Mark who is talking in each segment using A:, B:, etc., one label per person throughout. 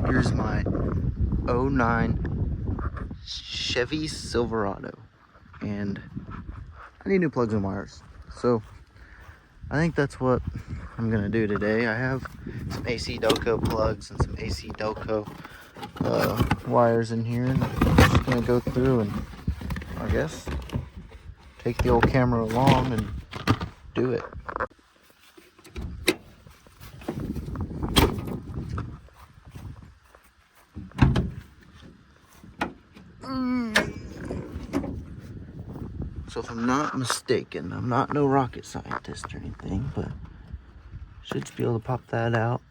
A: Here's my '09 Chevy Silverado, and I need new plugs and wires. So I think that's what I'm gonna do today. I have some AC Delco plugs and some AC Delco wires in here, and I'm just gonna go through and I guess take the old camera along and do it. So if I'm not mistaken, I'm not no rocket scientist or anything, but should be able to pop that out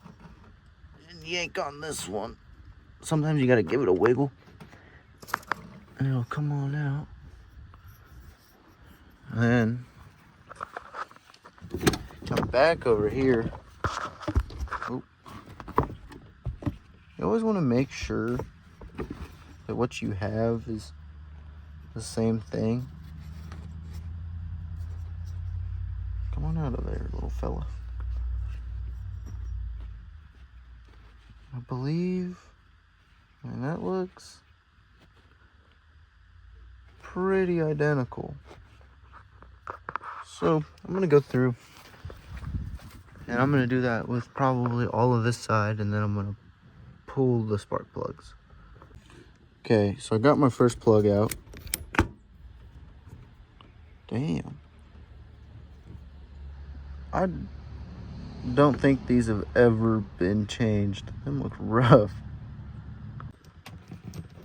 A: and yank on this one. Sometimes you gotta give it a wiggle and it'll come on out. And then come back over here. Oh. You always want to make sure that what you have is the same thing. Come on out of there, little fella. I believe, and that looks pretty identical. So I'm gonna go through and I'm gonna do that with probably all of this side, and then I'm gonna pull the spark plugs. Okay, so I got my first plug out. Damn. I don't think these have ever been changed. Them look rough.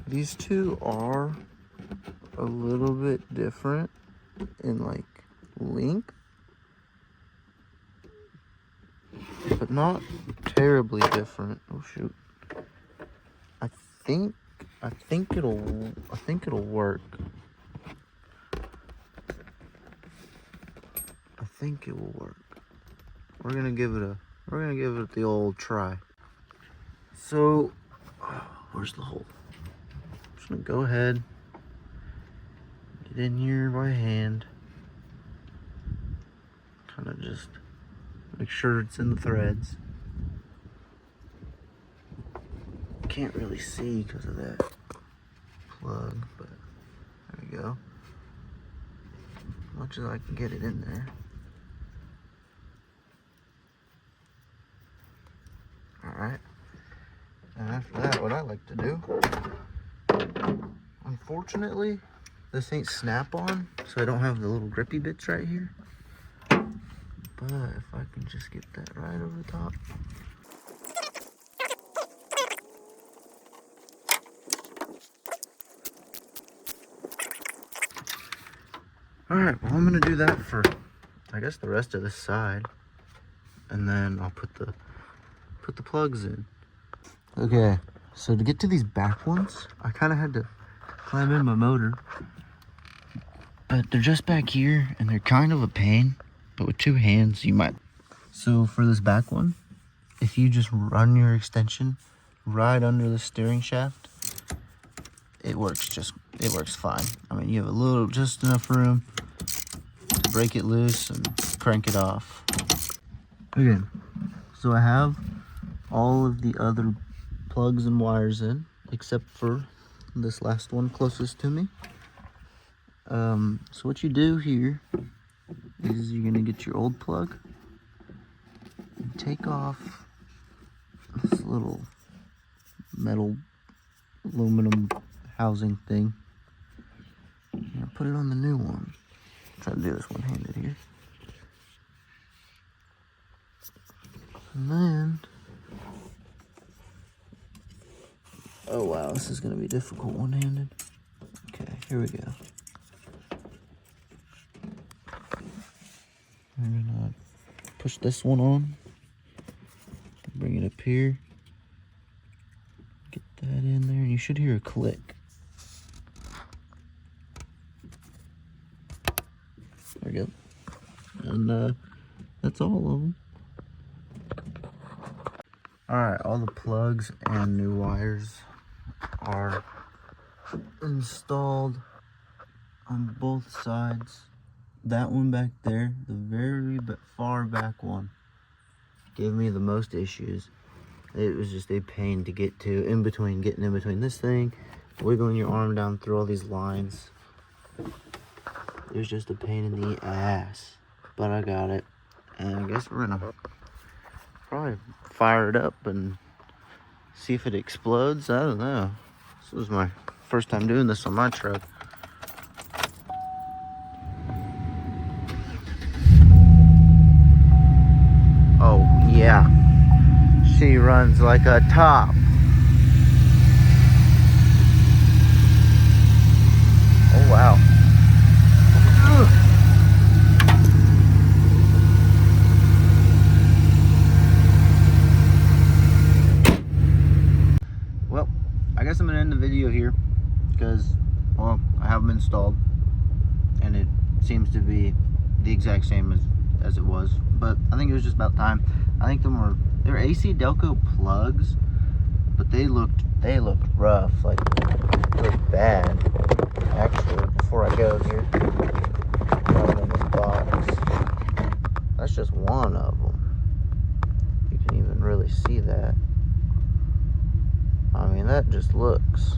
A: These two are a little bit different in like length, but not terribly different. Oh shoot. I think it'll work. I think it will work. We're gonna give it the old try. So where's the hole? I'm just gonna go ahead, get in here by hand, kind of just make sure it's in the threads. Can't really see because of that plug, but there we go. As much as I can get it in there. Alright, and after that, what I like to do, unfortunately, this ain't snap-on, so I don't have the little grippy bits right here. But if I can just get that right over the top. Alright, well I'm gonna do that for, I guess, the rest of this side. And then I'll put the plugs in. Okay, so to get to these back ones, I kind of had to climb in my motor. But they're just back here, and they're kind of a pain. But with two hands, you might. So for this back one, if you just run your extension right under the steering shaft, it works fine. I mean, you have just enough room to break it loose and crank it off. Okay, so I have all of the other plugs and wires in, except for this last one closest to me. So what you do here is you're gonna get your old plug and take off this little metal aluminum housing thing and put it on the new one. Try to do this one-handed here. And then, oh wow, this is gonna be difficult one-handed. Okay, here we go. We're gonna push this one on, bring it up here, get that in there, and you should hear a click. There we go. And that's all of them. Alright, all the plugs and new wires are installed on both sides. That one back there, the very far back one, gave me the most issues. It was just a pain to get to, getting in between this thing, wiggling your arm down through all these lines. It was just a pain in the ass, but I got it. And I guess we're gonna probably fire it up and see if it explodes. I don't know. This was my first time doing this on my truck. Oh yeah, she runs like a top. Oh wow. Well, I guess I'm gonna end the video here because, well, I have them installed and it seems to be the exact same as it was, but I think it was just about time. I think they're AC Delco plugs, but they looked rough, like they looked bad. Actually, before I go here, got them in this box. That's just one of them. You can even really see that. I mean, that just looks,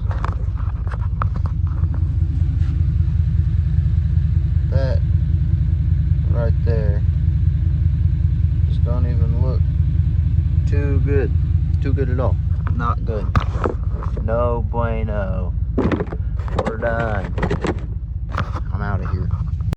A: that right there just don't even look too good at all. Not good. No bueno. We're done. I'm out of here.